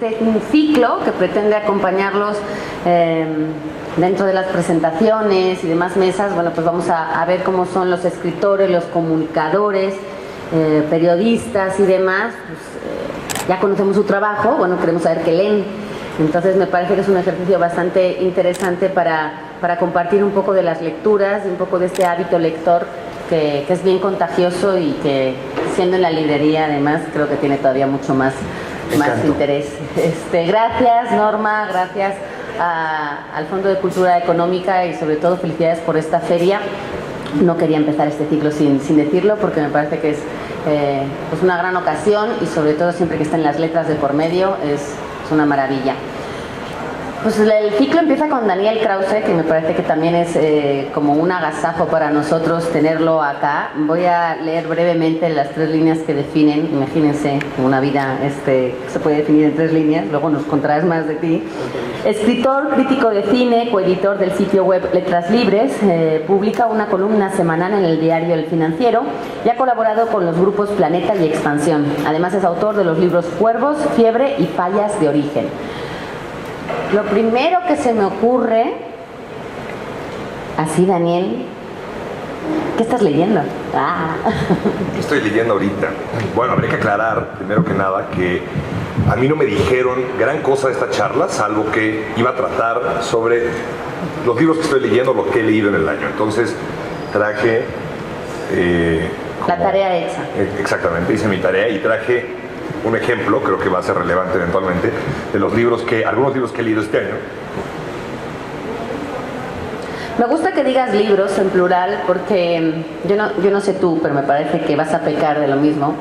este ciclo que pretende acompañarlos dentro de las presentaciones y demás mesas. Bueno, pues vamos a ver cómo son los escritores, los comunicadores, periodistas y demás. Pues, ya conocemos su trabajo, bueno, queremos saber qué leen. Entonces me parece que es un ejercicio bastante interesante para compartir un poco de las lecturas, un poco de este hábito lector que es bien contagioso y que, siendo en la librería además, creo que tiene todavía mucho más interés. Gracias Norma, gracias al Fondo de Cultura Económica y sobre todo felicidades por esta feria. No quería empezar este ciclo sin decirlo, porque me parece que es pues una gran ocasión, y sobre todo siempre que estén las letras de por medio es una maravilla. Pues el ciclo empieza con Daniel Krause, que me parece que también es como un agasajo para nosotros tenerlo acá. Voy a leer brevemente las 3 líneas que definen. Imagínense una vida se puede definir en 3 líneas, luego nos contarás más de ti. Escritor, crítico de cine, coeditor del sitio web Letras Libres, publica una columna semanal en el diario El Financiero y ha colaborado con los grupos Planeta y Expansión. Además es autor de los libros Cuervos, Fiebre y Fallas de Origen. Lo primero que se me ocurre, así Daniel, ¿qué estás leyendo? ¿Qué estoy leyendo ahorita? Bueno, habría que aclarar, primero que nada, que a mí no me dijeron gran cosa de esta charla, salvo que iba a tratar sobre los libros que estoy leyendo, lo que he leído en el año. Entonces traje... la tarea hecha. Exactamente, hice mi tarea y traje un ejemplo, creo que va a ser relevante eventualmente, de los libros algunos libros que he leído este año. Me gusta que digas libros en plural, porque yo no sé tú, pero me parece que vas a pecar de lo mismo.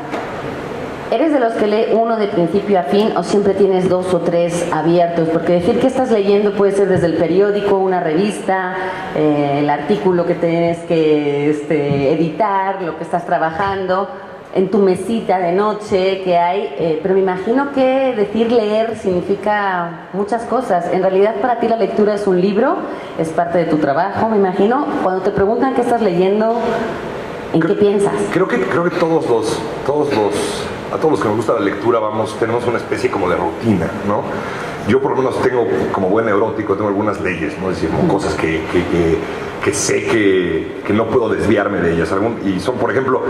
¿Eres de los que lee uno de principio a fin o siempre tienes 2 o 3 abiertos? Porque decir que estás leyendo puede ser desde el periódico, una revista, el artículo que tienes que editar, lo que estás trabajando, en tu mesita de noche que hay, pero me imagino que decir leer significa muchas cosas. En realidad para ti la lectura es un libro, es parte de tu trabajo, me imagino. Cuando te preguntan qué estás leyendo, ¿qué piensas? Creo que a todos los que nos gusta la lectura tenemos una especie como de rutina, ¿no? Yo por lo menos tengo, como buen neurótico, tengo algunas leyes, ¿no? Es decir, cosas que sé que no puedo desviarme de ellas. Y son, por ejemplo,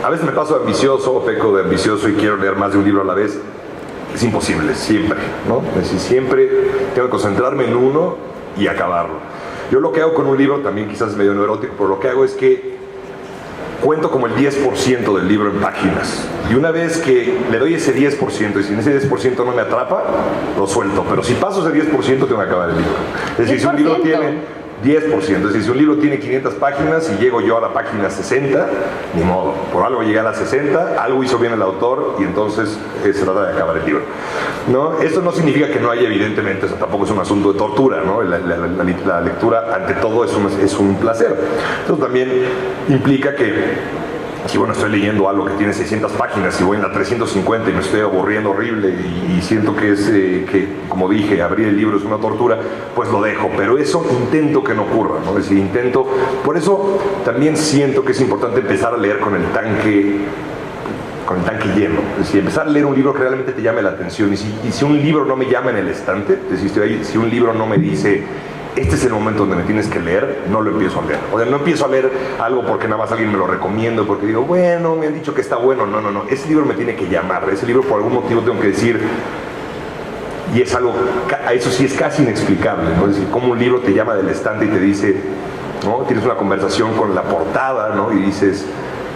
a veces me paso ambicioso, peco de ambicioso y quiero leer más de un libro a la vez. Es imposible, siempre, ¿no? Es decir, siempre tengo que concentrarme en uno y acabarlo. Yo lo que hago con un libro, también quizás es medio neurótico, pero lo que hago es que cuento como el 10% del libro en páginas. Y una vez que le doy ese 10%, y si en ese 10% no me atrapa, lo suelto. Pero si paso ese 10%, tengo que acabar el libro. Es decir, si un libro tiene 10%, es decir, si un libro tiene 500 páginas y llego yo a la página 60, ni modo, por algo llegué a la 60, algo hizo bien el autor y entonces se trata de acabar el libro, ¿no? Esto no significa que no haya, evidentemente, eso tampoco es un asunto de tortura, ¿no? La lectura, ante todo, es un placer. Esto también implica que si estoy leyendo algo que tiene 600 páginas y voy en la 350 y me estoy aburriendo horrible y siento que como dije, abrir el libro es una tortura, pues lo dejo, pero eso intento que no ocurra, ¿no? Es decir, por eso también siento que es importante empezar a leer con el tanque lleno, es decir, empezar a leer un libro que realmente te llame la atención, y si un libro no me llama en el estante, es decir, si un libro no me dice este es el momento donde me tienes que leer, no lo empiezo a leer. O sea, no empiezo a leer algo porque nada más alguien me lo recomienda, porque digo, bueno, me han dicho que está bueno. No. Ese libro me tiene que llamar. Ese libro por algún motivo tengo que decir, y es algo, eso sí es casi inexplicable, ¿no? Es decir, cómo un libro te llama del estante y te dice, ¿no? Tienes una conversación con la portada, ¿no? Y dices,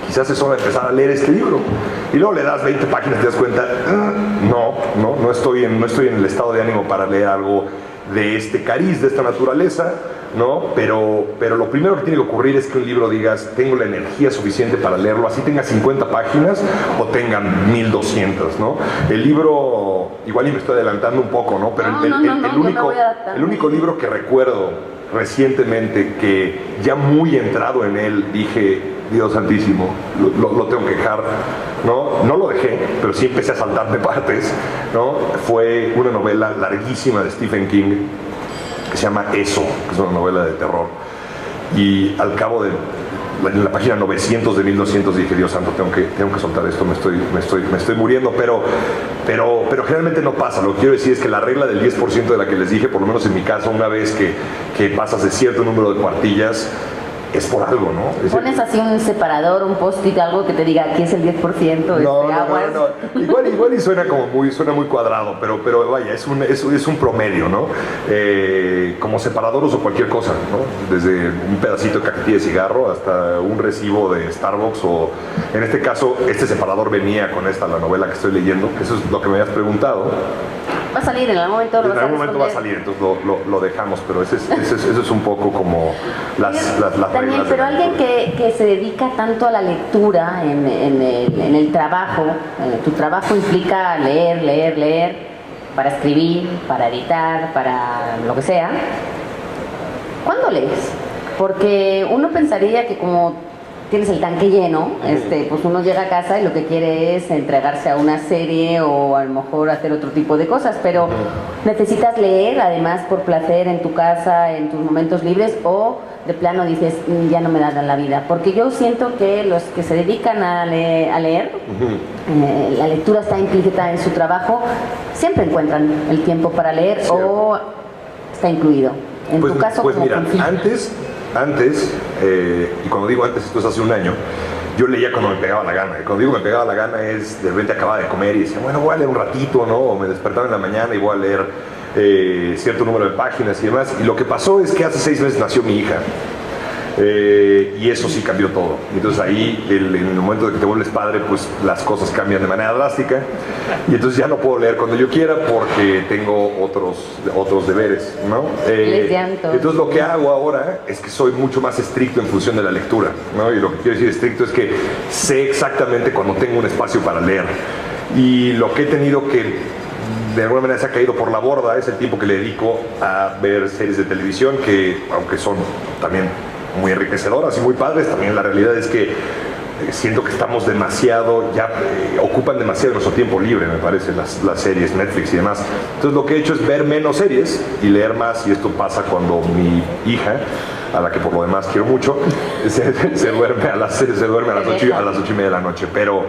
quizás es hora de empezar a leer este libro. Y luego le das 20 páginas y te das cuenta, no estoy en el estado de ánimo para leer algo de este cariz, de esta naturaleza, ¿no? Pero lo primero que tiene que ocurrir es que un libro digas, tengo la energía suficiente para leerlo, así tenga 50 páginas o tengan 1200, ¿no? El libro, igual me estoy adelantando un poco, ¿no? Pero el único libro que recuerdo recientemente que ya muy entrado en él dije, Dios santísimo, lo tengo que dejar, ¿no? No lo dejé, pero sí empecé a saltar de partes, ¿no? Fue una novela larguísima de Stephen King que se llama Eso, que es una novela de terror. Y al cabo de en la página 900 de 1200 dije, Dios santo, tengo que soltar esto, me estoy muriendo, pero generalmente no pasa. Lo que quiero decir es que la regla del 10% de la que les dije, por lo menos en mi caso, una vez que pasas de cierto número de cuartillas, es por algo, ¿no? ¿Pones así un separador, un post-it, algo que te diga aquí es el 10%? No. Igual y suena muy cuadrado, pero vaya, es un promedio, ¿no? Como separadores o cualquier cosa, ¿no? Desde un pedacito de cajetilla de cigarro hasta un recibo de Starbucks, o en este caso, este separador venía con la novela que estoy leyendo, que eso es lo que me habías preguntado. Va a salir, en algún momento en algún momento va a salir, entonces lo dejamos, pero ese es un poco como las Daniel, pero alguien que se dedica tanto a la lectura en el trabajo, tu trabajo implica leer, para escribir, para editar, para lo que sea. ¿Cuándo lees? Porque uno pensaría que como tienes el tanque lleno, pues uno llega a casa y lo que quiere es entregarse a una serie o a lo mejor hacer otro tipo de cosas, pero necesitas leer además por placer en tu casa, en tus momentos libres, o de plano dices, ya no me da la vida. Porque yo siento que los que se dedican a leer, la lectura está implícita en su trabajo, siempre encuentran el tiempo para leer, sí, o está incluido. En tu caso, pues mira, antes, y cuando digo antes, esto es hace un año, yo leía cuando me pegaba la gana. Y cuando digo me pegaba la gana es, de repente acababa de comer y decía, bueno, voy a leer un ratito, ¿no? O me despertaba en la mañana y voy a leer cierto número de páginas y demás. Y lo que pasó es que hace 6 meses nació mi hija. Y eso sí cambió todo. Entonces ahí, en el momento de que te vuelves padre, pues las cosas cambian de manera drástica. Y entonces ya no puedo leer cuando yo quiera porque tengo otros deberes, ¿no? Entonces lo que hago ahora es que soy mucho más estricto en función de la lectura, ¿no? Y lo que quiero decir estricto es que sé exactamente cuando tengo un espacio para leer. Y lo que he tenido que de alguna manera se ha caído por la borda es el tiempo que le dedico a ver series de televisión, que aunque son también muy enriquecedoras y muy padres, también la realidad es que siento que estamos demasiado, ocupan demasiado nuestro tiempo libre, me parece, las series, Netflix y demás. Entonces lo que he hecho es ver menos series y leer más, y esto pasa cuando mi hija, a la que por lo demás quiero mucho, se duerme a las 8:30 de la noche, pero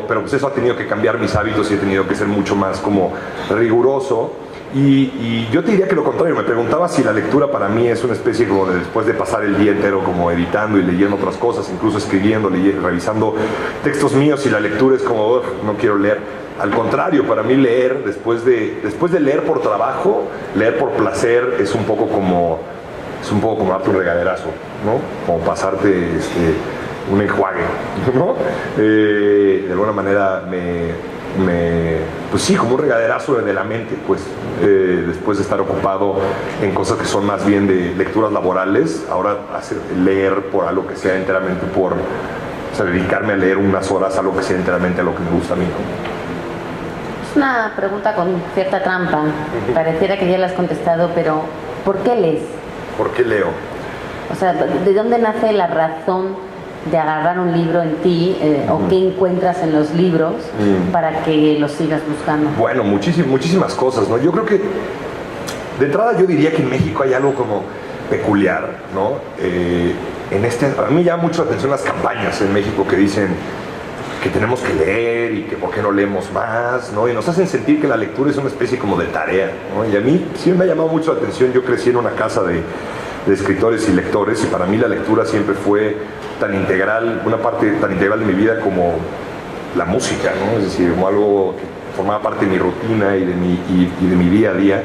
pues eso ha tenido que cambiar mis hábitos y he tenido que ser mucho más como riguroso. Y yo te diría que lo contrario, me preguntaba si la lectura para mí es una especie como de, después de pasar el día entero como editando y leyendo otras cosas, incluso escribiendo, revisando textos míos, y la lectura es como, no quiero leer. Al contrario, para mí leer, después de leer por trabajo, leer por placer, es un poco como darte un regaderazo, ¿no? Como pasarte un enjuague, ¿no? De alguna manera pues sí, como un regaderazo de la mente, pues, después de estar ocupado en cosas que son más bien de lecturas laborales, ahora leer por algo que sea enteramente dedicarme a leer unas horas a algo que sea enteramente a lo que me gusta a mí, ¿no? Es una pregunta con cierta trampa, pareciera que ya la has contestado, pero ¿por qué lees? ¿Por qué leo? O sea, ¿de dónde nace la razón de agarrar un libro en ti, o qué encuentras en los libros para que los sigas buscando? Bueno, muchísimas cosas, ¿no? Yo creo que de entrada yo diría que en México hay algo como peculiar, ¿no? A mí me llama mucho la atención las campañas en México que dicen que tenemos que leer y que por qué no leemos más, ¿no? Y nos hacen sentir que la lectura es una especie como de tarea, ¿no? Y a mí siempre me ha llamado mucho la atención. Yo crecí en una casa de escritores y lectores, y para mí la lectura siempre fue una parte tan integral de mi vida como la música, ¿no? Es decir, como algo que formaba parte de mi rutina y de mi día a día.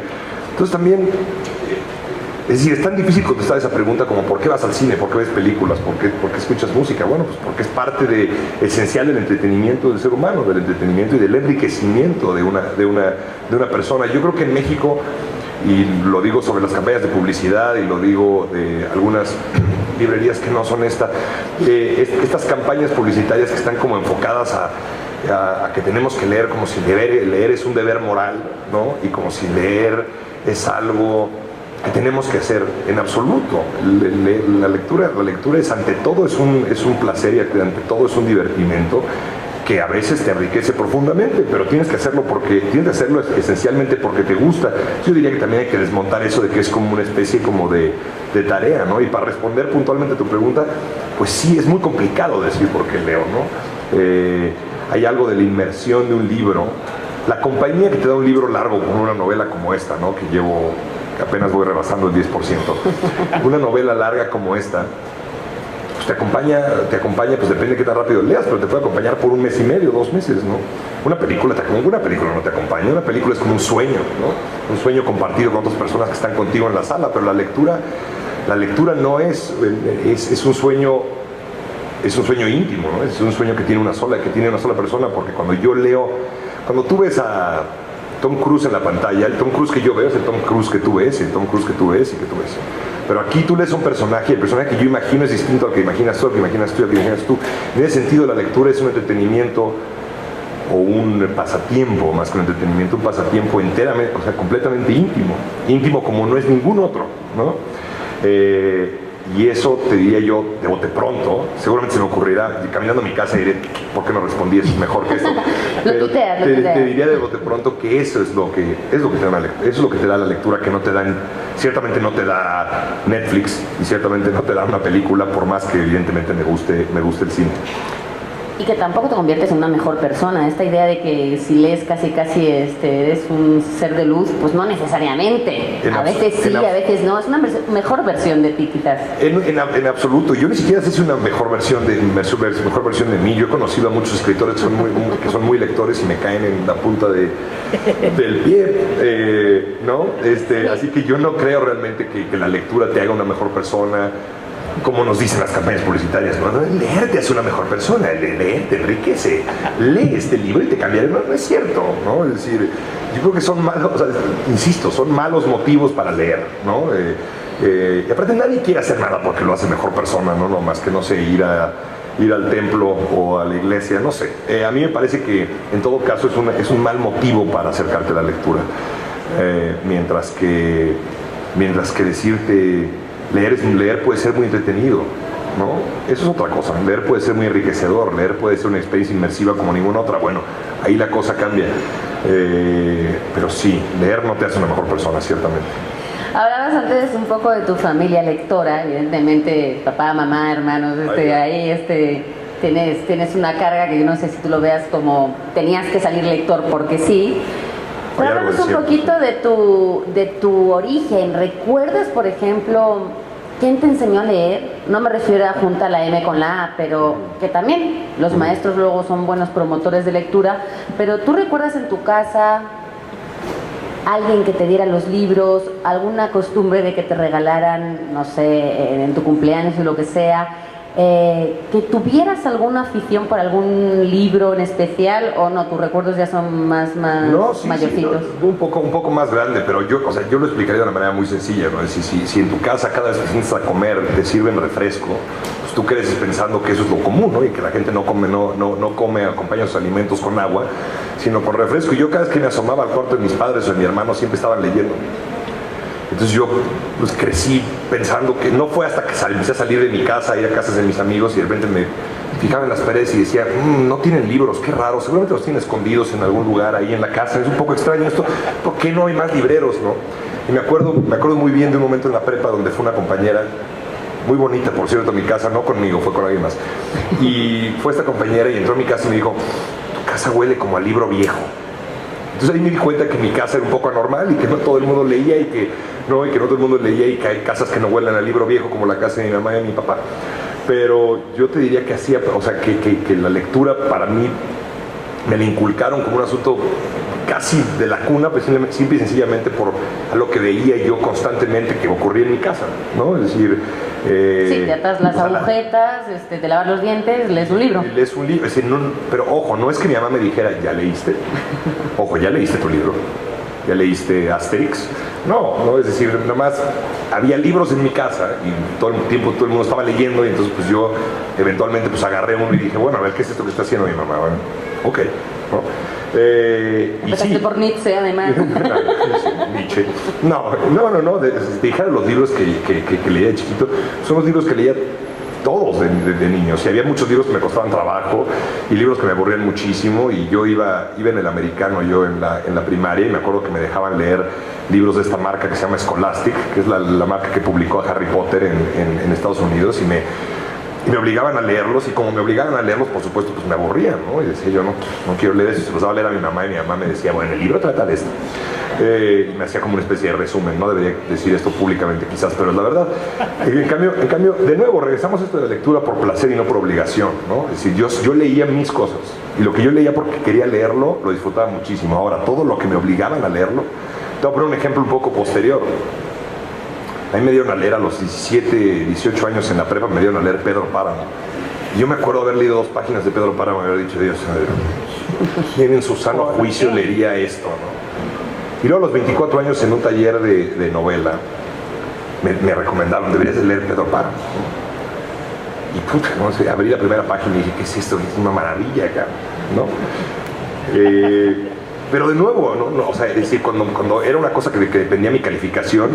Entonces también, es decir, es tan difícil contestar esa pregunta como ¿por qué vas al cine? ¿Por qué ves películas? ¿Por qué escuchas música? Bueno, pues porque es parte esencial del entretenimiento del ser humano, del entretenimiento y del enriquecimiento de una persona. Yo creo que en México, y lo digo sobre las campañas de publicidad y lo digo de algunas librerías que no son estas campañas publicitarias que están como enfocadas a que tenemos que leer como si leer es un deber moral, ¿no? Y como si leer es algo que tenemos que hacer. En absoluto. La lectura es ante todo es un placer y ante todo es un divertimento que a veces te enriquece profundamente, pero tienes que hacerlo esencialmente porque te gusta. Yo diría que también hay que desmontar eso de que es como una especie como de tarea, ¿no? Y para responder puntualmente a tu pregunta, pues sí, es muy complicado decir por qué leo, ¿no? Hay algo de la inmersión de un libro. La compañía que te da un libro largo como una novela como esta, ¿no? Que apenas voy rebasando el 10%. Una novela larga como esta, pues te acompaña, pues depende de qué tan rápido leas, pero te puede acompañar por 1 mes y medio, 2 meses, ¿no? Ninguna película no te acompaña. Una película es como un sueño, ¿no? Un sueño compartido con otras personas que están contigo en la sala, pero la lectura no es un sueño. Es un sueño íntimo, ¿no? Es un sueño que tiene una sola persona, porque cuando tú ves a Tom Cruise en la pantalla, el Tom Cruise que yo veo es el Tom Cruise que tú ves, el Tom Cruise que tú ves y que tú ves. Pero aquí tú lees un personaje, el personaje que yo imagino es distinto al que imaginas tú, al que imaginas tú, al que imaginas tú. En ese sentido, la lectura es un entretenimiento o un pasatiempo, más que un entretenimiento, un pasatiempo enteramente, o sea, completamente íntimo como no es ningún otro, ¿no? Y eso te diría yo de bote pronto, seguramente se me ocurrirá, caminando a mi casa y diré, ¿por qué no respondí? Eso es mejor que esto. Pero te diría de bote pronto que eso es lo que te da la lectura, que no te dan, ciertamente no te da Netflix y ciertamente no te da una película, por más que evidentemente me guste el cine. Y que tampoco te conviertes en una mejor persona. Esta idea de que si lees casi eres un ser de luz, pues no necesariamente. A veces sí, a veces no. Es una mejor versión de ti, quizás. En absoluto. Yo ni siquiera sé si es una mejor versión de mí. Yo he conocido a muchos escritores que son muy lectores y me caen en la punta del pie, ¿no? Así que yo no creo realmente que la lectura te haga una mejor persona. Como nos dicen las campañas publicitarias, ¿no? Leer te hace una mejor persona, leer te enriquece, lee este libro y te cambiará. No es cierto, ¿no? Es decir, yo creo que son malos, o sea, insisto, son malos motivos para leer, ¿no? Y aparte nadie quiere hacer nada porque lo hace mejor persona, ¿no? No más que, no sé, ir al templo o a la iglesia, no sé. A mí me parece que en todo caso es un mal motivo para acercarte a la lectura, mientras que decirte leer puede ser muy entretenido, ¿no? Eso es otra cosa. Leer puede ser muy enriquecedor, leer puede ser una experiencia inmersiva como ninguna otra. Bueno, ahí la cosa cambia. Pero sí, leer no te hace una mejor persona, ciertamente. Hablabas antes un poco de tu familia lectora, evidentemente papá, mamá, hermanos, tienes una carga que yo no sé si tú lo veas como tenías que salir lector porque sí. Pero háblanos un poquito de tu origen. ¿Recuerdas, por ejemplo, quién te enseñó a leer? No me refiero a junta la M con la A, pero que también los maestros luego son buenos promotores de lectura. Pero ¿tú recuerdas en tu casa alguien que te diera los libros, alguna costumbre de que te regalaran, no sé, en tu cumpleaños o lo que sea? ¿Que tuvieras alguna afición por algún libro en especial o no? ¿Tus recuerdos ya son más mayorcitos? Sí, un poco más grande, pero yo lo explicaría de una manera muy sencilla, ¿no? Es decir, si en tu casa cada vez que sientes a comer te sirven refresco, pues tú creces pensando que eso es lo común, ¿no? Y que la gente no acompaña sus alimentos con agua, sino con refresco. Y yo cada vez que me asomaba al cuarto de mis padres o de mi hermano siempre estaban leyendo. Entonces yo pues crecí pensando que no fue hasta que empecé a salir de mi casa, ir a casas de mis amigos y de repente me fijaba en las paredes y decía, no tienen libros, qué raro, seguramente los tienen escondidos en algún lugar ahí en la casa, es un poco extraño esto, ¿por qué no hay más libreros, no? Y me acuerdo muy bien de un momento en la prepa donde fue una compañera, muy bonita por cierto, a mi casa, no conmigo, fue con alguien más, y fue esta compañera y entró a mi casa y me dijo, tu casa huele como a libro viejo. Entonces ahí me di cuenta que mi casa era un poco anormal y que no todo el mundo leía y que no todo el mundo leía y que hay casas que no huelen a libro viejo como la casa de mi mamá y de mi papá. Pero yo te diría que que la lectura para mí me la inculcaron como un asunto casi de la cuna, pues simple y sencillamente por a lo que veía yo constantemente que ocurría en mi casa, ¿no? Es decir... sí, te atas las agujetas, te lavas los dientes, lees un libro. Lees un libro, es decir, pero ojo, no es que mi mamá me dijera, ¿ya leíste? Ojo, ¿ya leíste tu libro? ¿Ya leíste Asterix? No, es decir, nada más había libros en mi casa y todo el tiempo todo el mundo estaba leyendo y entonces pues yo eventualmente pues agarré uno y dije, bueno, a ver, ¿qué es esto que está haciendo mi mamá? Bueno, ok, ¿no? Empezaste sí. Por Nietzsche, además. Nietzsche. No. Te dijera los libros que leía de chiquito, son los libros que leía todos de niños. Y había muchos libros que me costaban trabajo y libros que me aburrían muchísimo. Y yo iba en el americano, yo en la primaria, y me acuerdo que me dejaban leer libros de esta marca que se llama Scholastic, que es la marca que publicó a Harry Potter en Estados Unidos, y me obligaban a leerlos, y como me obligaban a leerlos, por supuesto, pues me aburrían, ¿no? Y decía yo, no quiero leer eso, y se los daba a leer a mi mamá, y mi mamá me decía, bueno, el libro trata de esto. Y me hacía como una especie de resumen, no debería decir esto públicamente quizás, pero es la verdad. En cambio, de nuevo, regresamos a esto de la lectura por placer y no por obligación, ¿no? Es decir, yo leía mis cosas, y lo que yo leía porque quería leerlo, lo disfrutaba muchísimo. Ahora, todo lo que me obligaban a leerlo, te voy a poner un ejemplo un poco posterior. A mí me dieron a leer a los 17, 18 años en la prepa, me dieron a leer Pedro Páramo. Y yo me acuerdo haber leído 2 páginas de Pedro Páramo y haber dicho, Dios, ¿quién en su sano juicio leería esto, no? Y luego a los 24 años en un taller de novela, me recomendaron, deberías de leer Pedro Páramo. Y puta, no sé, abrí la primera página y dije, ¿qué es esto? Es una maravilla acá, ¿no? Pero de nuevo, ¿no? O sea, es decir, cuando era una cosa que dependía de mi calificación,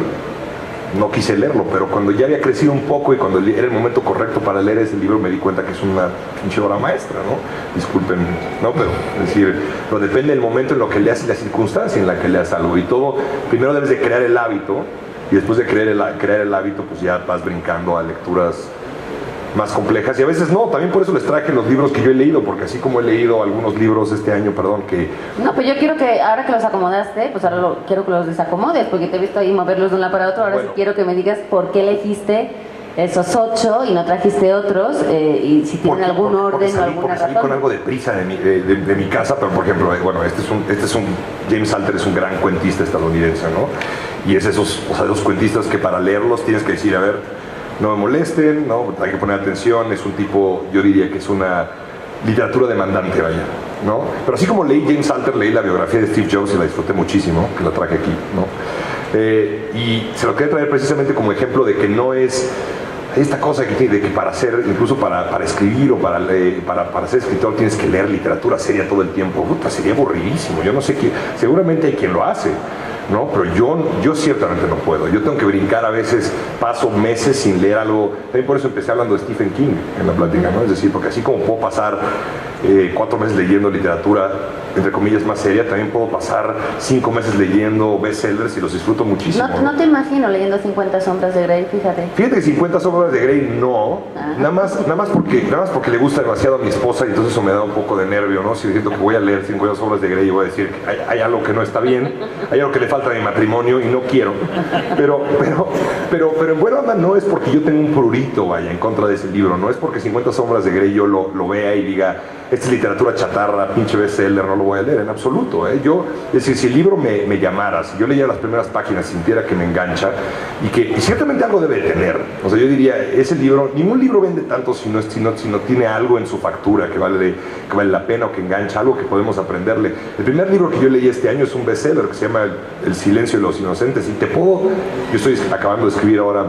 no quise leerlo, pero cuando ya había crecido un poco y cuando era el momento correcto para leer ese libro, me di cuenta que es una pinche obra maestra, ¿no? Disculpen, ¿no? Pero, es decir, pero depende del momento en lo que leas y la circunstancia en la que leas algo. Y todo, primero debes de crear el hábito, y después de crear el hábito, pues ya vas brincando a lecturas más complejas, y a veces no. También por eso les traje los libros que yo he leído, porque así como he leído algunos libros este año, que... No, pues yo quiero que, ahora que los acomodaste, pues ahora quiero que los desacomodes, porque te he visto ahí moverlos de un lado para otro. Ahora sí quiero que me digas por qué elegiste esos 8 y no trajiste otros, y si tienen algún orden o alguna razón. Salí con algo de prisa de mi casa, pero por ejemplo, bueno, James Salter es un gran cuentista estadounidense, ¿no? Y es esos cuentistas que para leerlos tienes que decir, a ver, no me molesten, ¿no? Hay que poner atención, es un tipo, yo diría que es una literatura demandante, vaya, ¿no? Pero así como leí James Salter, leí la biografía de Steve Jobs y la disfruté muchísimo, que la traje aquí, ¿no? Y se lo quería traer precisamente como ejemplo de que no es esta cosa de que para ser, incluso para escribir o para ser escritor tienes que leer literatura seria todo el tiempo. Puta, sería aburridísimo. Yo no sé quién, seguramente hay quien lo hace, ¿no? Pero yo ciertamente no puedo. Yo tengo que brincar, a veces paso meses sin leer algo. También por eso empecé hablando de Stephen King en la plática, ¿no? Es decir, porque así como puedo pasar 4 meses leyendo literatura, entre comillas, más seria, también puedo pasar 5 meses leyendo bestsellers y los disfruto muchísimo. No te imagino leyendo 50 sombras de Grey, fíjate. Fíjate que 50 sombras de Grey no, nada más porque le gusta demasiado a mi esposa, y entonces eso me da un poco de nervio, ¿no? Si siento que voy a leer 50 sombras de Grey y voy a decir que hay algo que no está bien, hay algo que le falta a mi matrimonio y no quiero. Pero en buena onda no es porque yo tengo un prurito, vaya, en contra de ese libro, no es porque 50 sombras de Grey yo lo vea y diga, esta es literatura chatarra, pinche bestseller, no lo voy a leer en absoluto, ¿eh? Es decir, si el libro me llamara, si yo leyera las primeras páginas, sintiera que me engancha y ciertamente algo debe tener, o sea, yo diría, ese libro, ningún libro vende tanto si no tiene algo en su factura que vale la pena o que engancha, algo que podemos aprenderle. El primer libro que yo leí este año es un bestseller que se llama El silencio de los inocentes, y yo estoy acabando de escribir ahora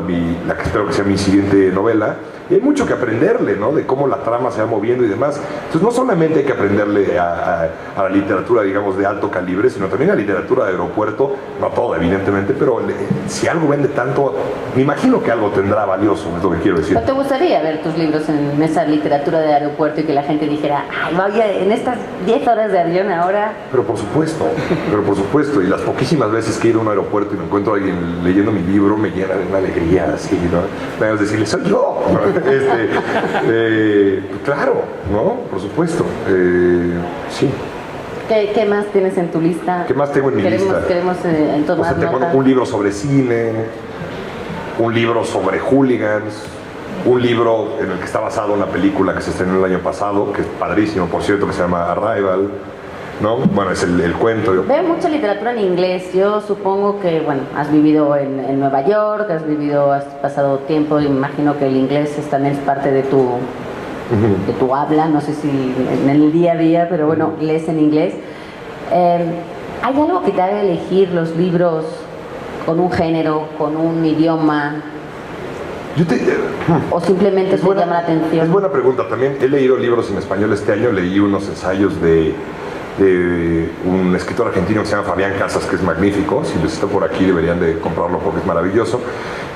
la que espero que sea mi siguiente novela, y hay mucho que aprenderle, ¿no? De cómo la trama se va moviendo y demás. Entonces no solamente hay que aprenderle a la literatura, digamos, de alto calibre, sino también a la literatura de aeropuerto, no todo evidentemente, pero si algo vende tanto, me imagino que algo tendrá valioso, es lo que quiero decir. ¿No te gustaría ver tus libros en esa literatura de aeropuerto y que la gente dijera, ay, vaya, en estas 10 horas de avión ahora? Pero por supuesto, y las poquísimas veces que he ido a un aeropuerto y me encuentro a alguien leyendo mi libro, me llena de una alegría así, ¿no? Me hago decirle, soy yo, ¿no? Claro, ¿no? Por supuesto, sí. ¿Qué más tienes en tu lista? ¿Qué más tengo en mi lista? Queremos tomar nota. Un libro sobre cine, un libro sobre hooligans, un libro en el que está basado una película que se estrenó el año pasado, que es padrísimo, por cierto, que se llama Arrival, ¿no? Bueno, es el cuento. Veo mucha literatura en inglés. Yo supongo que, bueno, has vivido en Nueva York, has pasado tiempo, imagino que el inglés también es parte de tu habla, no sé si en el día a día, pero bueno, lees en inglés. ¿Hay algo que te haga elegir los libros con un género, con un idioma? ¿O simplemente te llama la atención? Es buena pregunta. También he leído libros en español este año. Leí unos ensayos de un escritor argentino que se llama Fabián Casas, que es magnífico. Si les está por aquí deberían de comprarlo porque es maravilloso.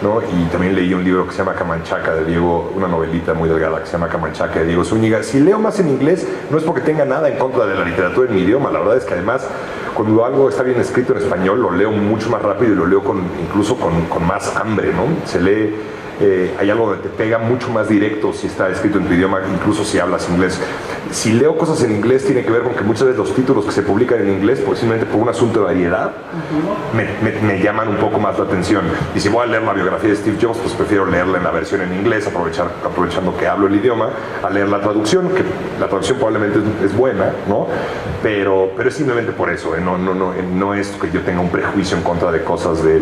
¿no? Y también leí un libro que se llama Camanchaca de Diego, una novelita muy delgada que se llama Camanchaca de Diego Zúñiga. Si leo más en inglés, no es porque tenga nada en contra de la literatura en mi idioma, la verdad es que además cuando algo está bien escrito en español lo leo mucho más rápido y lo leo incluso con más hambre, ¿no? Se lee, hay algo que te pega mucho más directo si está escrito en tu idioma, incluso si hablas inglés. Si leo cosas en inglés tiene que ver con que muchas veces los títulos que se publican en inglés, pues simplemente por un asunto de variedad, me llaman un poco más la atención. Y si voy a leer la biografía de Steve Jobs, pues prefiero leerla en la versión en inglés, aprovechando que hablo el idioma, a leer la traducción, que la traducción probablemente es buena, ¿no? Pero es simplemente por eso, no es que yo tenga un prejuicio en contra de cosas de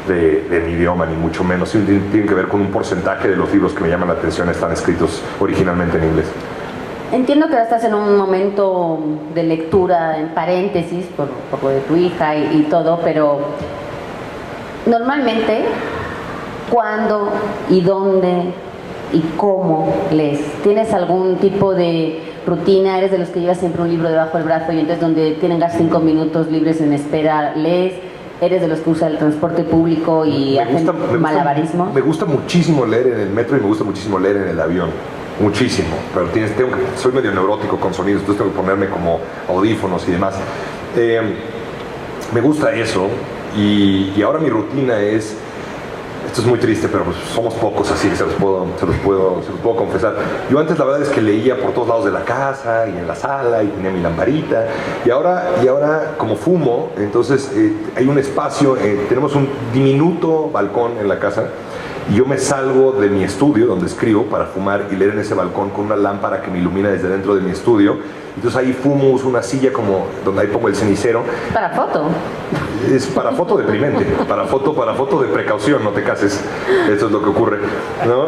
mi idioma, ni mucho menos. Tienen que ver con un porcentaje de los libros que me llaman la atención están escritos originalmente en inglés. Entiendo que ahora estás en un momento de lectura en paréntesis por lo de tu hija y todo, pero normalmente, ¿cuándo y dónde y cómo lees? ¿Tienes algún tipo de rutina? ¿Eres de los que llevas siempre un libro debajo del brazo y entonces donde tengas 5 minutos libres en espera lees? ¿Eres de los que usa el transporte público y hacen malabarismo? Me gusta muchísimo leer en el metro y me gusta muchísimo leer en el avión. Muchísimo, pero soy medio neurótico con sonidos, entonces tengo que ponerme como audífonos y demás. Me gusta eso y ahora mi rutina es, esto es muy triste, pero pues somos pocos, así que se los puedo confesar. Yo antes la verdad es que leía por todos lados de la casa y en la sala y tenía mi lamparita y ahora como fumo, entonces hay un espacio, tenemos un diminuto balcón en la casa. Y yo me salgo de mi estudio donde escribo para fumar y leer en ese balcón con una lámpara que me ilumina desde dentro de mi estudio. Entonces ahí fumo, uso una silla como donde ahí pongo el cenicero. ¿Para foto? Es para foto deprimente, para foto de precaución, no te cases. Eso es lo que ocurre, ¿no?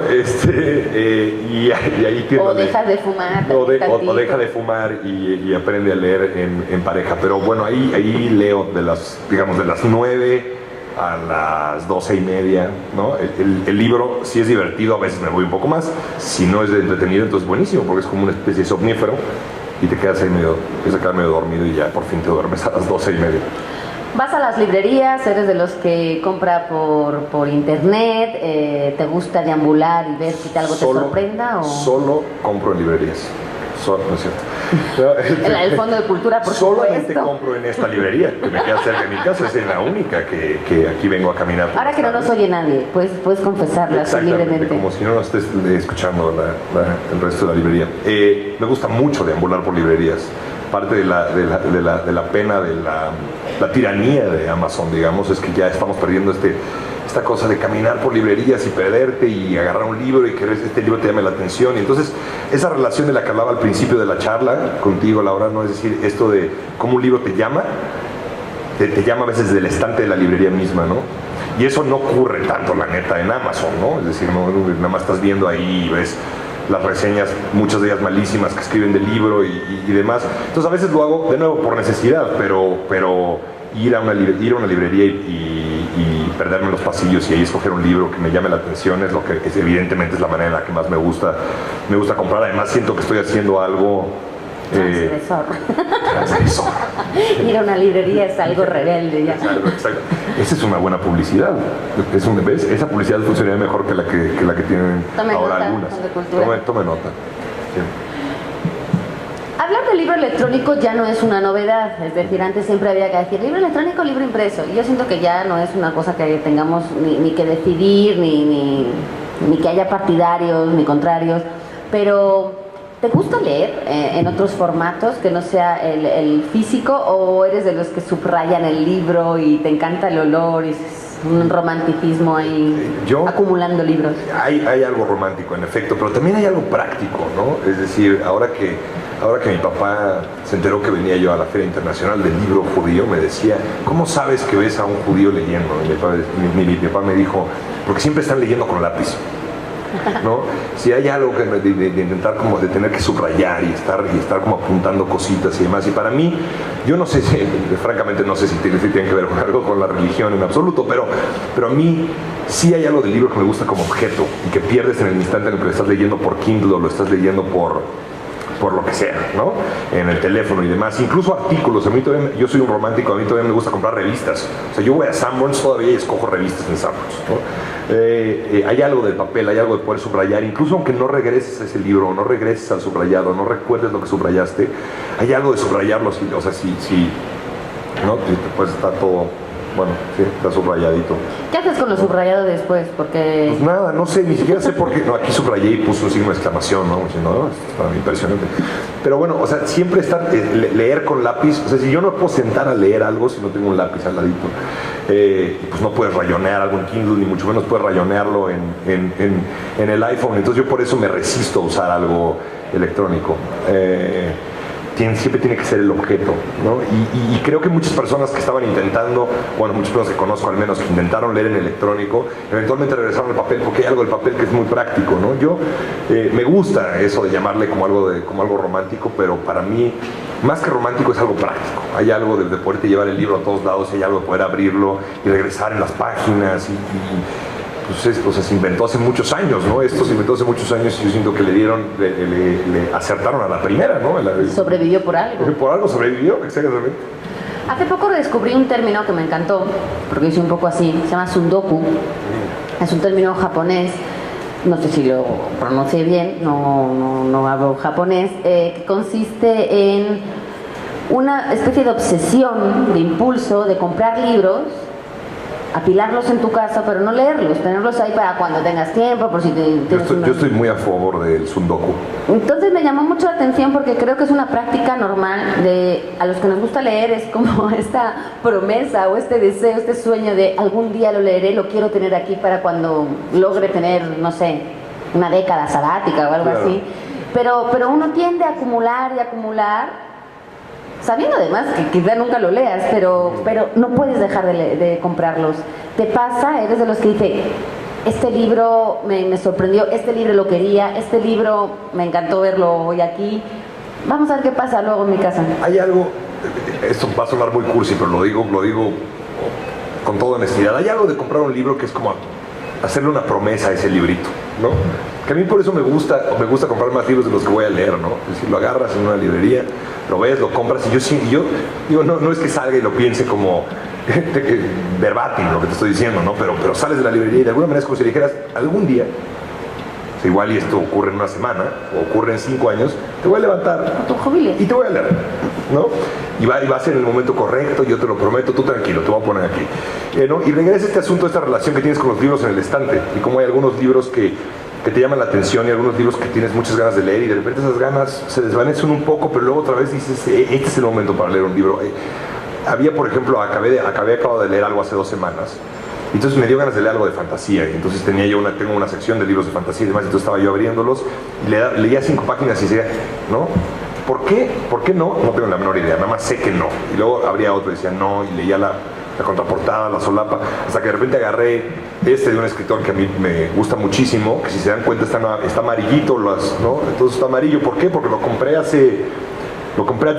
Y ahí o dejas de fumar. O deja de fumar y aprende a leer en pareja. Pero bueno, ahí leo de las 9 a las 12:30, ¿no? El libro, si es divertido, a veces me voy un poco más. Si no es de entretenido, entonces buenísimo, porque es como una especie de somnífero y te quedas ahí empiezas a quedar medio dormido y ya por fin te duermes a las 12:30. ¿Vas a las librerías? ¿Eres de los que compra por internet? ¿Te gusta deambular y ver si algo te sorprenda? ¿O? Solo compro en librerías. No es cierto. El Fondo de Cultura, por solamente supuesto. compro en esta librería que me queda cerca de mi casa, es la única que aquí vengo a caminar. Ahora que no nos oye nadie, puedes confesarla así libremente. Como si no nos estés escuchando el resto de la librería. Me gusta mucho deambular por librerías. Parte de la pena, de la tiranía de Amazon, digamos, es que ya estamos perdiendo esta cosa de caminar por librerías y perderte y agarrar un libro y que este libro te llame la atención. Y entonces, esa relación de la que hablaba al principio de la charla contigo, Laura, ¿no? Es decir, esto de cómo un libro te llama a veces desde el estante de la librería misma, ¿no? Y eso no ocurre tanto, la neta, en Amazon, ¿no? Es decir, no, nada más estás viendo ahí y ves las reseñas, muchas de ellas malísimas, que escriben del libro y demás. Entonces, a veces lo hago, de nuevo, por necesidad, pero ir a una librería y perderme en los pasillos y ahí escoger un libro que me llame la atención es lo que evidentemente es la manera en la que más me gusta comprar. Además siento que estoy haciendo algo transgresor. Ir a una librería es algo rebelde ya. Exacto. Esa es una buena publicidad. ¿Ves? Esa publicidad funcionaría mejor que la que tienen ahora algunas. Tome nota. Sí. Hablar de libro electrónico ya no es una novedad, es decir, antes siempre había que decir libro electrónico, libro impreso, y yo siento que ya no es una cosa que tengamos ni que decidir, ni que haya partidarios ni contrarios, pero ¿te gusta leer en otros formatos que no sea el físico, o eres de los que subrayan el libro y te encanta el olor y un romanticismo ahí acumulando libros? Hay algo romántico, en efecto, pero también hay algo práctico, ¿no? Es decir, ahora que mi papá se enteró que venía yo a la Feria Internacional del Libro Judío, me decía, ¿cómo sabes que ves a un judío leyendo? Y mi papá me dijo, porque siempre están leyendo con lápiz, ¿no? Si hay algo que de intentar como de tener que subrayar y estar como apuntando cositas y demás, y para mí, yo no sé francamente no sé si tiene que ver con algo con la religión en absoluto, pero a mí sí hay algo del libro que me gusta como objeto y que pierdes en el instante en el que lo estás leyendo por Kindle o lo estás leyendo por por lo que sea, ¿no? En el teléfono y demás, incluso artículos. A mí todavía, yo soy un romántico, a mí todavía me gusta comprar revistas. O sea, yo voy a Sanborns todavía y escojo revistas en Sanborns, ¿no? Hay algo del papel, hay algo de poder subrayar, incluso aunque no regreses a ese libro, no regreses al subrayado, no recuerdes lo que subrayaste, hay algo de subrayarlo, o sea, si ¿no? Pues está todo, bueno, sí, está subrayadito. ¿Qué haces con lo subrayado después? Porque... Pues nada, no sé, ni siquiera sé por qué. No, aquí subrayé y puse un signo de exclamación, ¿no? Si no, es para mí impresionante. Pero bueno, o sea, siempre estar, leer con lápiz, o sea, si yo no puedo sentar a leer algo si no tengo un lápiz al ladito, pues no puedes rayonear algo en Kindle, ni mucho menos puedes rayonearlo en el iPhone. Entonces yo por eso me resisto a usar algo electrónico. Siempre tiene que ser el objeto, ¿no? Y creo que muchas personas que estaban intentando, bueno, muchas personas que conozco al menos, que intentaron leer en electrónico, eventualmente regresaron al papel porque hay algo del papel que es muy práctico, ¿no? Yo me gusta eso de llamarle como algo romántico, pero para mí, más que romántico, es algo práctico. Hay algo de poderte llevar el libro a todos lados, hay algo de poder abrirlo y regresar en las páginas pues o sea, se inventó hace muchos años, ¿no? Esto se inventó hace muchos años y yo siento que le acertaron a la primera, ¿no? Sobrevivió por algo. Por algo sobrevivió, exactamente. Hace poco descubrí un término que me encantó, porque hice un poco así, se llama sundoku. Es un término japonés, no sé si lo pronuncié bien, no hablo japonés, que consiste en una especie de obsesión, de impulso, de comprar libros, apilarlos en tu casa, pero no leerlos, tenerlos ahí para cuando tengas tiempo, por si tienes yo estoy muy a favor del sundoku. Entonces me llamó mucho la atención porque creo que es una práctica normal a los que nos gusta leer, es como esta promesa o este deseo, este sueño de algún día lo leeré, lo quiero tener aquí para cuando logre tener, no sé, una década sabática o algo así. Pero uno tiende a acumular y acumular, sabiendo además que quizá nunca lo leas, pero no puedes dejar de comprarlos. ¿Te pasa? ¿Eres de los que dice, este libro me sorprendió, este libro lo quería, este libro me encantó verlo hoy aquí? Vamos a ver qué pasa luego en mi casa. Hay algo, esto va a sonar muy cursi, pero lo digo con toda honestidad. Hay algo de comprar un libro que es como hacerle una promesa a ese librito, ¿no? Que a mí por eso me gusta comprar más libros de los que voy a leer, ¿no? Es decir, lo agarras en una librería, lo ves, lo compras, y yo digo, no es que salga y lo piense como verbatim lo que te estoy diciendo, ¿no? Pero sales de la librería y de alguna manera es como si dijeras, algún día, o sea, igual y esto ocurre en una semana, o ocurre en 5 años, te voy a levantar y te voy a leer, ¿no? Y va a ser en el momento correcto, yo te lo prometo, tú tranquilo, te voy a poner aquí. ¿No? Y regresa este asunto, esta relación que tienes con los libros en el estante, y como hay algunos libros que te llaman la atención y algunos libros que tienes muchas ganas de leer y de repente esas ganas se desvanecen un poco, pero luego otra vez dices, este es el momento para leer un libro. Había, por ejemplo, acabo de leer algo hace 2 semanas, entonces me dio ganas de leer algo de fantasía, y entonces tengo una sección de libros de fantasía y demás, entonces estaba yo abriéndolos y leía 5 páginas y decía, ¿no? ¿Por qué? ¿Por qué no? No tengo la menor idea, nada más sé que no. Y luego abría otro y decía no, y leía la contraportada, la solapa, hasta que de repente agarré de un escritor que a mí me gusta muchísimo, que si se dan cuenta está amarillito, ¿no? Entonces está amarillo, ¿por qué? Porque lo compré antes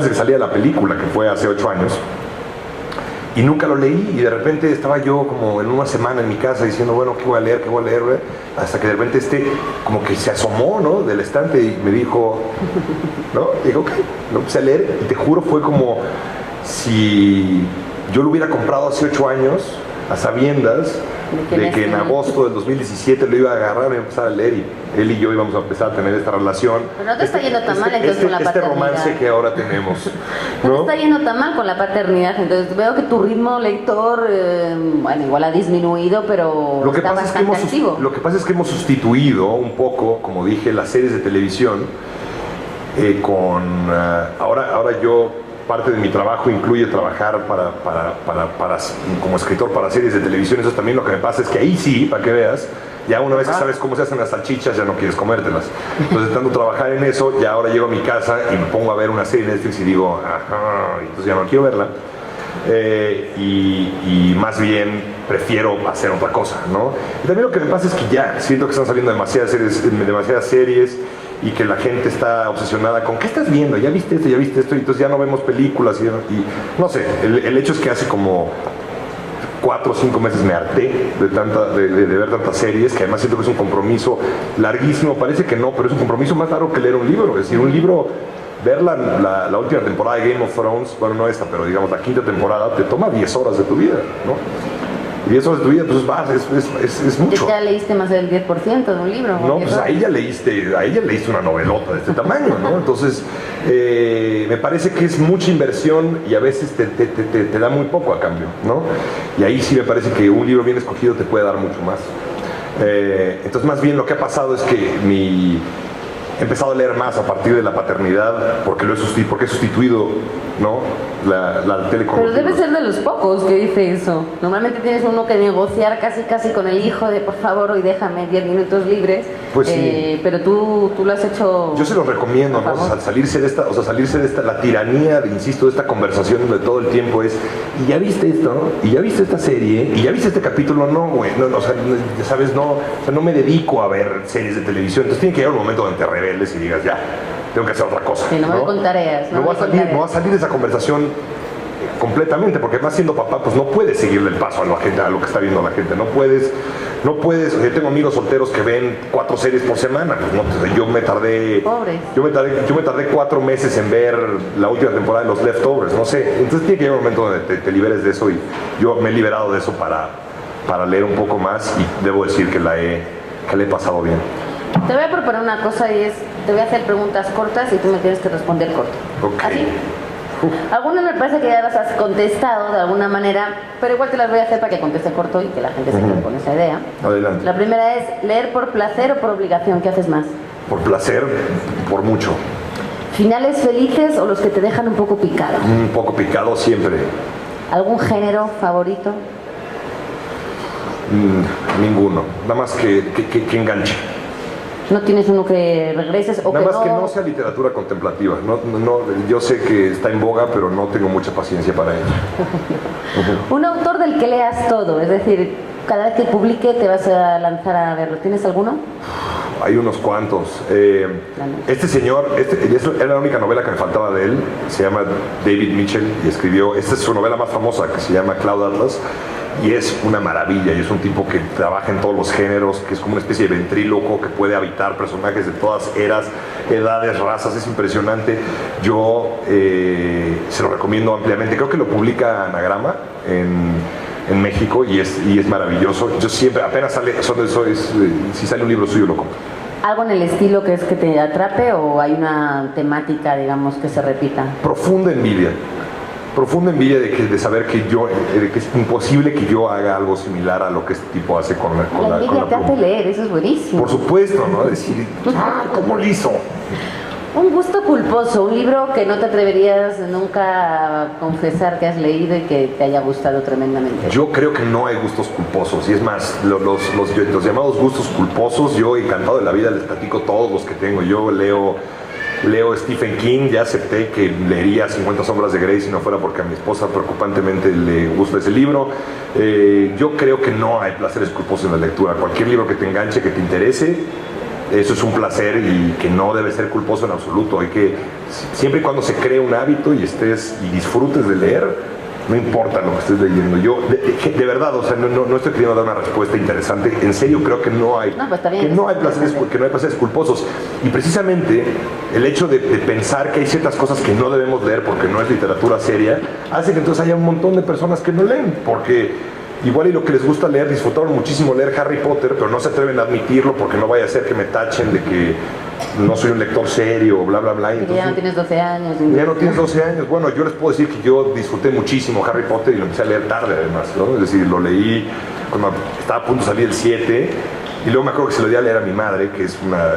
de que saliera la película, que fue hace 8 años. Y nunca lo leí, y de repente estaba yo como en una semana en mi casa diciendo, bueno, ¿qué voy a leer? Hasta que de repente como que se asomó, ¿no? Del estante y me dijo, ¿no? Y digo, ok, lo empecé a leer, y te juro fue como si yo lo hubiera comprado hace 8 años, a sabiendas de que en agosto del 2017 lo iba a agarrar y empezar a leer, y él y yo íbamos a empezar a tener esta relación. Pero no te está yendo tan mal entonces con la paternidad. Este romance que ahora tenemos, ¿no? No te está yendo tan mal con la paternidad, entonces veo que tu ritmo lector, bueno, igual ha disminuido, pero está bastante activo. Lo que pasa es que hemos sustituido un poco, como dije, las series de televisión ahora yo, parte de mi trabajo incluye trabajar como escritor para series de televisión. Eso también lo que me pasa es que ahí sí, para que veas, ya una vez que sabes cómo se hacen las salchichas, ya no quieres comértelas. Entonces, tanto trabajar en eso, ya ahora llego a mi casa y me pongo a ver una serie de Netflix y digo, ajá, entonces ya no quiero verla. Y más bien prefiero hacer otra cosa, ¿no? Y también lo que me pasa es que ya siento que están saliendo demasiadas series y que la gente está obsesionada con ¿qué estás viendo? ¿Ya viste esto? Y entonces ya no vemos películas y no sé, el hecho es que hace como 4 o 5 meses me harté de ver tantas series, que además siento que es un compromiso larguísimo. Parece que no, pero es un compromiso más largo que leer un libro. Es decir, un libro, ver la última temporada de Game of Thrones, bueno, no esta, pero digamos la 5ª temporada, te toma 10 horas de tu vida, ¿no? 10 horas de tu vida, pues es mucho. Ya leíste más del 10% de un libro. No, pues ahí ya leíste una novelota de este tamaño, ¿no? Entonces, me parece que es mucha inversión y a veces te da muy poco a cambio, ¿no? Y ahí sí me parece que un libro bien escogido te puede dar mucho más. Entonces, más bien lo que ha pasado es que he empezado a leer más a partir de la paternidad porque he sustituido, ¿no? la tele con Pero los debe libros. ser de los pocos que dice eso. Normalmente tienes uno que negociar casi con el hijo de por favor hoy déjame 10 minutos libres. Pues sí. Pero tú lo has hecho. Yo se lo recomiendo, ¿no? O sea, salirse de esta, la tiranía, insisto, de esta conversación de todo el tiempo es, y ya viste esto, ¿no? Y ya viste esta serie, y ya viste este capítulo, no, güey, no, o sea, ya sabes, no, o sea, no me dedico a ver series de televisión, entonces tiene que llegar un momento donde te rebeles y digas, ya, tengo que hacer otra cosa. Sí, no me voy con tareas. No va a salir de esa conversación completamente, porque más siendo papá, pues no puedes seguirle el paso a la gente, a lo que está viendo la gente, no puedes, yo tengo amigos solteros que ven 4 series por semana, pues no, yo me tardé 4 meses en ver la última temporada de los Leftovers, no sé, entonces tiene que llegar un momento donde te liberes de eso, y yo me he liberado de eso para leer un poco más, y debo decir que la he pasado bien. Te voy a proponer una cosa, y es, te voy a hacer preguntas cortas y tú me tienes que responder corto. Ok. ¿Así? Algunas me parece que ya las has contestado de alguna manera, pero igual te las voy a hacer para que conteste corto y que la gente se quede con esa idea. Adelante. La primera es, ¿leer por placer o por obligación? ¿Qué haces más? Por placer, por mucho. ¿Finales felices o los que te dejan un poco picado? Un poco picado siempre. ¿Algún género favorito? Ninguno. Nada más que enganche. ¿No tienes uno que regreses o Nada que más que no sea literatura contemplativa. No, yo sé que está en boga, pero no tengo mucha paciencia para ello. Un autor del que leas todo, es decir, cada vez que publique te vas a lanzar a verlo. ¿Tienes alguno? Hay unos cuantos. Este señor, era la única novela que me faltaba de él. Se llama David Mitchell y escribió, esta es su novela más famosa, que se llama Cloud Atlas. Y es una maravilla, y es un tipo que trabaja en todos los géneros, que es como una especie de ventríloco que puede habitar personajes de todas eras, edades, razas, es impresionante. Yo se lo recomiendo ampliamente, creo que lo publica Anagrama en México y es maravilloso. Yo siempre, apenas sale, si sale un libro suyo lo compro. ¿Algo en el estilo que es que te atrape o hay una temática, digamos, que se repita? Profunda envidia de saber que es imposible que yo haga algo similar a lo que este tipo hace con la envidia te hace leer, eso es buenísimo. Por supuesto, ¿no? Decir, ¿cómo lo hizo? Un gusto culposo, un libro que no te atreverías nunca a confesar que has leído y que te haya gustado tremendamente. Yo creo que no hay gustos culposos, y es más, los llamados gustos culposos, yo encantado de la vida les platico todos los que tengo. Yo leo Stephen King, ya acepté que leería 50 sombras de Grey si no fuera porque a mi esposa preocupantemente le gusta ese libro. Yo creo que no hay placeres culposos en la lectura. Cualquier libro que te enganche, que te interese, eso es un placer y que no debe ser culposo en absoluto. Hay que, siempre y cuando se cree un hábito y disfrutes de leer, no importa lo que estés leyendo. Yo, de verdad, o sea, no estoy queriendo dar una respuesta interesante. En serio, creo que no hay placeres culposos. Y precisamente el hecho de pensar que hay ciertas cosas que no debemos leer porque no es literatura seria, hace que entonces haya un montón de personas que no leen. Porque igual y lo que les gusta leer, disfrutaron muchísimo leer Harry Potter, pero no se atreven a admitirlo porque no vaya a ser que me tachen de que no soy un lector serio, bla, bla, bla. Entonces, ya no tienes 12 años. Ya no tienes 12 años. Bueno, yo les puedo decir que yo disfruté muchísimo Harry Potter y lo empecé a leer tarde además, ¿no? Es decir, lo leí cuando estaba a punto de salir el 7 y luego me acuerdo que se lo di a leer a mi madre, que es una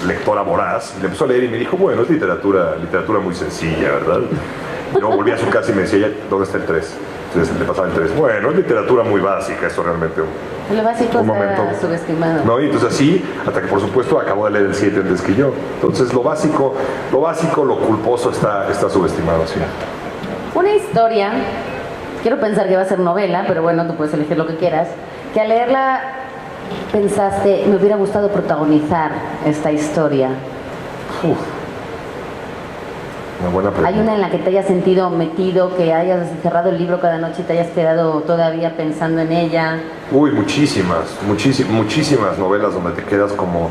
lectora voraz, y le empezó a leer y me dijo, bueno, es literatura muy sencilla, ¿verdad? Y luego volví a su casa y me decía, ¿dónde está el 3? Entonces le pasaba el 3. Bueno, es literatura muy básica, esto realmente. Lo básico está subestimado. No, y entonces así, hasta que por supuesto acabó de leer el 7 antes que yo. Entonces lo básico, lo culposo está subestimado, sí. Una historia, quiero pensar que va a ser novela, pero bueno, tú puedes elegir lo que quieras, que al leerla pensaste, me hubiera gustado protagonizar esta historia. Una buena pregunta. ¿Hay una en la que te hayas sentido metido, que hayas cerrado el libro cada noche y te hayas quedado todavía pensando en ella? Uy, muchísimas novelas donde te quedas como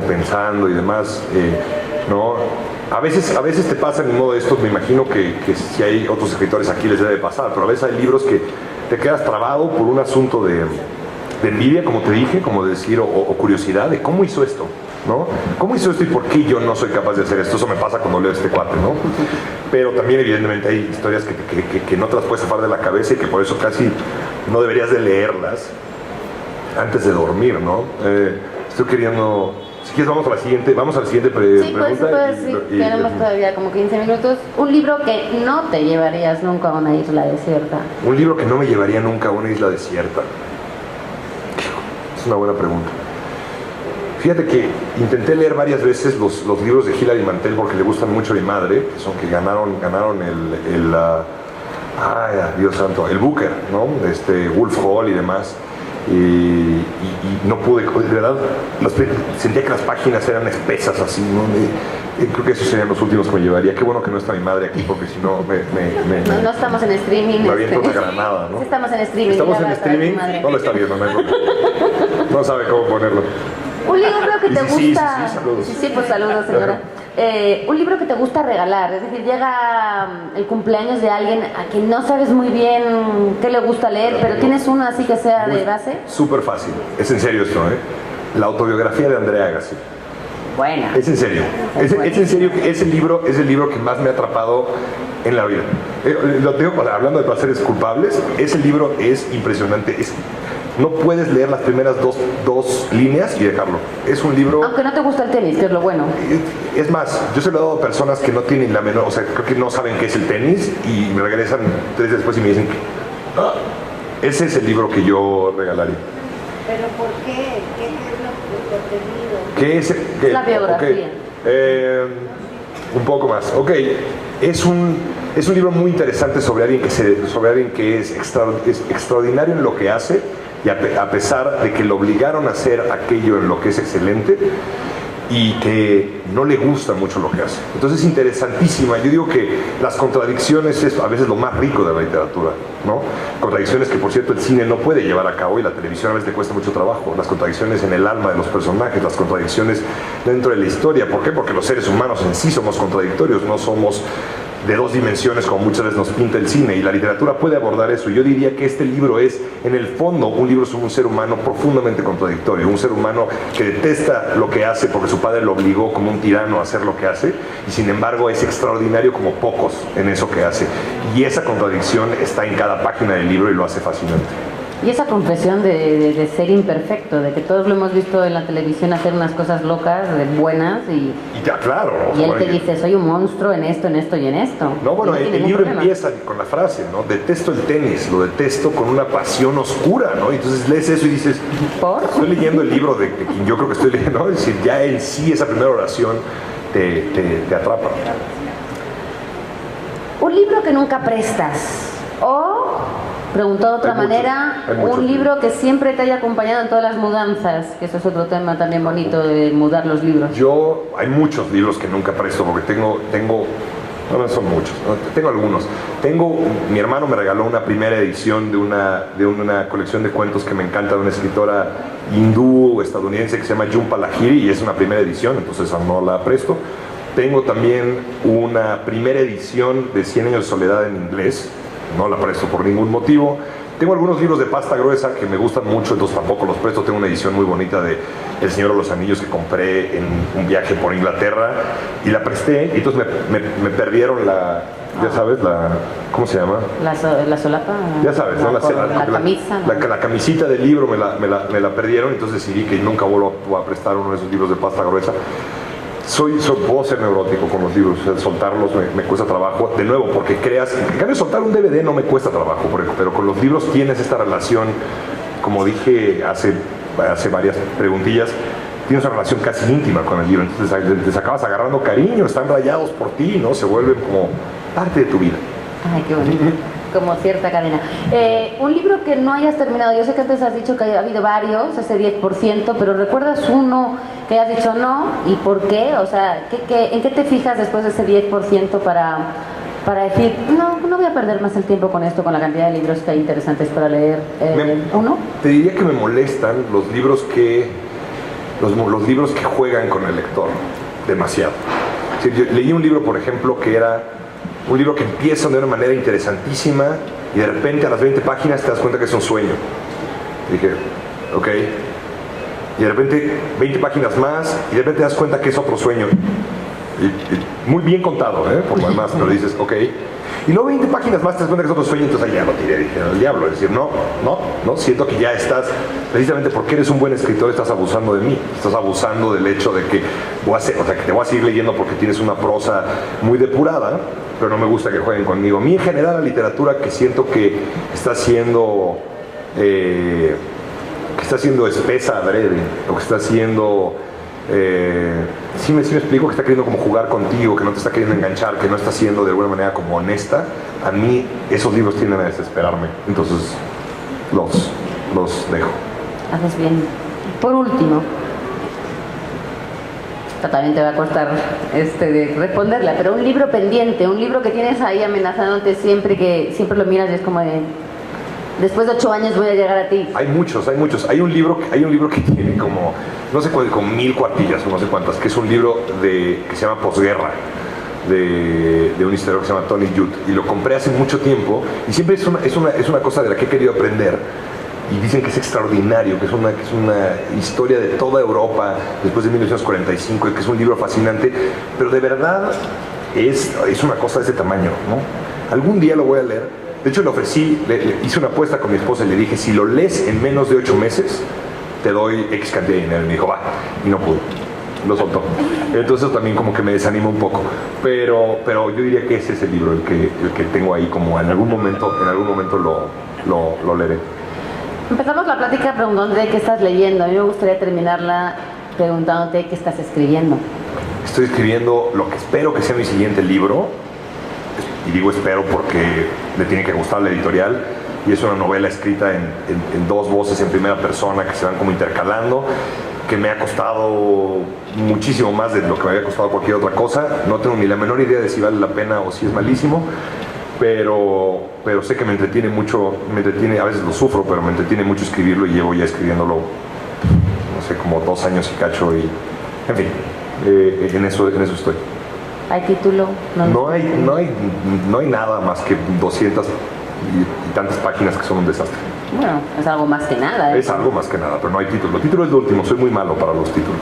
pensando y demás, ¿no? A veces te pasa en modo de estos, me imagino que si hay otros escritores aquí les debe pasar, pero a veces hay libros que te quedas trabado por un asunto de envidia, como te dije, como decir, o curiosidad de cómo hizo esto, ¿no? ¿Cómo hizo esto y por qué yo no soy capaz de hacer esto? Eso me pasa cuando leo este cuate, ¿no? Pero también evidentemente hay historias que no te las puedes zafar de la cabeza y que por eso casi no deberías de leerlas antes de dormir, ¿no? Estoy queriendo... Si quieres vamos a la siguiente pregunta. Sí, tenemos todavía como 15 minutos. Un libro que no te llevarías nunca a una isla desierta. Un libro que no me llevaría nunca a una isla desierta. Es una buena pregunta. Fíjate que intenté leer varias veces los libros de Hilary Mantel porque le gustan mucho a mi madre, que ganaron Dios santo, el Booker, ¿no? Wolf Hall y demás. Y no pude, de verdad, sentía que las páginas eran espesas así, ¿no? Creo que esos serían los últimos que me llevaría. Qué bueno que no está mi madre aquí, porque si no no estamos en streaming. Me aviento una granada, ¿no? Sí, estamos en streaming. ¿Estamos en streaming? No lo está viendo, no sabe cómo ponerlo. Un libro que te gusta... Sí, saludos. Sí, pues saludos, señora. Un libro que te gusta regalar, es decir, llega el cumpleaños de alguien a quien no sabes muy bien qué le gusta leer, pero tienes uno así que sea de base. Súper fácil, es en serio esto, ¿eh? La autobiografía de Andrea Agassi. Buena. Es en serio, es en serio que es el libro que más me ha atrapado en la vida. Lo tengo, hablando de placeres culpables, ese libro es impresionante. No puedes leer las primeras dos líneas y dejarlo. Es un libro... Aunque no te gusta el tenis, que es lo bueno. Es más, yo se lo he dado a personas que no tienen la menor... O sea, creo que no saben qué es el tenis y me regresan 3 días después y me dicen ese es el libro que yo regalaría. ¿Pero por qué? ¿Qué es lo ¿Qué es? La biografía. Okay. Un poco más. Ok. Es un libro muy interesante sobre alguien que es extraordinario en lo que hace y a pesar de que lo obligaron a hacer aquello en lo que es excelente y que no le gusta mucho lo que hace. Entonces es interesantísima. Yo digo que las contradicciones es a veces lo más rico de la literatura, ¿no? Contradicciones que, por cierto, el cine no puede llevar a cabo y la televisión a veces le cuesta mucho trabajo. Las contradicciones en el alma de los personajes, las contradicciones dentro de la historia. ¿Por qué? Porque los seres humanos en sí somos contradictorios, no somos de 2 dimensiones como muchas veces nos pinta el cine, y la literatura puede abordar eso. Yo diría que este libro es, en el fondo, un libro sobre un ser humano profundamente contradictorio, un ser humano que detesta lo que hace porque su padre lo obligó como un tirano a hacer lo que hace, y sin embargo es extraordinario como pocos en eso que hace, y esa contradicción está en cada página del libro y lo hace fascinante. Y esa confesión de ser imperfecto, de que todos lo hemos visto en la televisión hacer unas cosas locas, buenas, y ya, claro. Y él te dice, soy un monstruo en esto y en esto. No, bueno, no el libro empieza con la frase, ¿no? Detesto el tenis, lo detesto con una pasión oscura, ¿no? Y entonces lees eso y dices, ¿por? Estoy leyendo el libro de quien yo creo que estoy leyendo, ¿no? Es decir, ya en sí esa primera oración te atrapa. Un libro que nunca prestas, o... Preguntado de otra manera, un libro que siempre te haya acompañado en todas las mudanzas, que eso es otro tema también bonito de mudar los libros. Hay muchos libros que nunca presto porque tengo no son muchos, ¿no? Tengo algunos. Mi hermano me regaló una primera edición de una colección de cuentos que me encanta, de una escritora hindú estadounidense que se llama Jhumpa Lahiri, y es una primera edición, entonces no la presto. Tengo también una primera edición de 100 años de soledad en inglés. No la presto por ningún motivo. Tengo algunos libros de pasta gruesa que me gustan mucho, entonces tampoco los presto. Tengo una edición muy bonita de El Señor de los Anillos que compré en un viaje por Inglaterra y la presté, y entonces me perdieron ya sabes, ¿cómo se llama? La solapa. Ya sabes, ¿no? La camisa. La camisita del libro me la perdieron, entonces decidí que nunca vuelvo a prestar uno de esos libros de pasta gruesa. Puedo ser neurótico con los libros, soltarlos me cuesta trabajo, de nuevo, porque en cambio soltar un DVD no me cuesta trabajo, pero con los libros tienes esta relación, como dije hace varias preguntillas, tienes una relación casi íntima con el libro, entonces les acabas agarrando cariño, están rayados por ti, ¿no? Se vuelven como parte de tu vida. Ay, qué bonito. como cierta cadena. Un libro que no hayas terminado, yo sé que antes has dicho que ha habido varios, ese 10%, pero ¿recuerdas uno que hayas dicho no? ¿Y por qué? O sea, ¿en qué te fijas después de ese 10% para decir, no voy a perder más el tiempo con esto, con la cantidad de libros que hay interesantes para leer? ¿Uno? Te diría que me molestan los libros que juegan con el lector demasiado. Sí, yo leí un libro, por ejemplo, que era un libro que empieza de una manera interesantísima y de repente a las 20 páginas te das cuenta que es un sueño. Y dije, ok. Y de repente 20 páginas más y de repente te das cuenta que es otro sueño. Y muy bien contado, por lo demás, pero dices, ok. Y luego 20 páginas más te das cuenta que es otro sueño, entonces ahí ya lo tiré, dije, al diablo. Es decir, no, siento que ya estás, precisamente porque eres un buen escritor, estás abusando de mí. Estás abusando del hecho de que que te voy a seguir leyendo porque tienes una prosa muy depurada, pero no me gusta que jueguen conmigo. A mí en general la literatura que siento que está siendo espesa adrede, o que está siendo... sí me explico, que está queriendo como jugar contigo, que no te está queriendo enganchar, que no está siendo de alguna manera como honesta. A mí esos libros tienden a desesperarme, entonces los dejo. Haces bien. Por último, también te va a costar de responderla, pero un libro pendiente, un libro que tienes ahí amenazándote siempre, que siempre lo miras y es como de... Después de 8 años voy a llegar a ti. Hay muchos. Hay un libro que tiene como, no sé cuántas, como 1000 cuartillas o no sé cuántas, que es un libro que se llama Posguerra, de un historiador que se llama Tony Judt. Y lo compré hace mucho tiempo y siempre es una cosa de la que he querido aprender. Y dicen que es extraordinario, que es una historia de toda Europa después de 1945 y que es un libro fascinante, pero de verdad es una cosa de ese tamaño, ¿no? Algún día lo voy a leer. De hecho, le ofrecí, hice una apuesta con mi esposa y le dije, si lo lees en menos de 8 meses, te doy X cantidad de dinero. Y me dijo, va, y no pudo. Lo soltó. Entonces también como que me desanima un poco. Pero yo diría que ese es el libro, el que tengo ahí como en algún momento lo leeré. Empezamos la plática preguntándote qué estás leyendo. A mí me gustaría terminarla preguntándote qué estás escribiendo. Estoy escribiendo lo que espero que sea mi siguiente libro. Y digo espero porque le tiene que gustar la editorial, y es una novela escrita en 2 voces en primera persona que se van como intercalando, que me ha costado muchísimo más de lo que me había costado cualquier otra cosa. No tengo ni la menor idea de si vale la pena o si es malísimo, pero sé que me entretiene mucho, a veces lo sufro, pero me entretiene mucho escribirlo, y llevo ya escribiéndolo, no sé, como 2 años y cacho, y en fin, en eso estoy. ¿Hay título? No hay nada más que 200 y tantas páginas que son un desastre. Bueno, es algo más que nada. Es algo más que nada, pero no hay título. El título es lo último, soy muy malo para los títulos.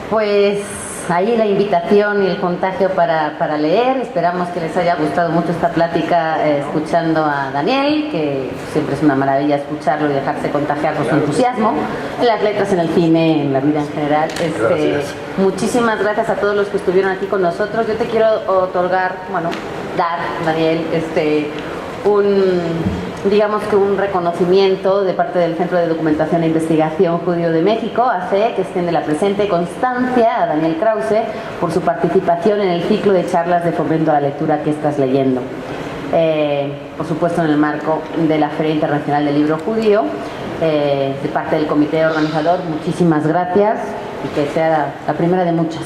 Pues ahí la invitación y el contagio para leer. Esperamos que les haya gustado mucho esta plática escuchando a Daniel, que siempre es una maravilla escucharlo y dejarse contagiar por su entusiasmo en las letras, en el cine, en la vida en general. Muchísimas gracias a todos los que estuvieron aquí con nosotros. Yo te quiero dar, Daniel, digamos que un reconocimiento de parte del Centro de Documentación e Investigación Judío de México, ACE, que extiende la presente constancia a Daniel Krause por su participación en el ciclo de charlas de fomento a la lectura que estás leyendo. Por supuesto, en el marco de la Feria Internacional del Libro Judío, de parte del comité organizador, muchísimas gracias, y que sea la primera de muchas.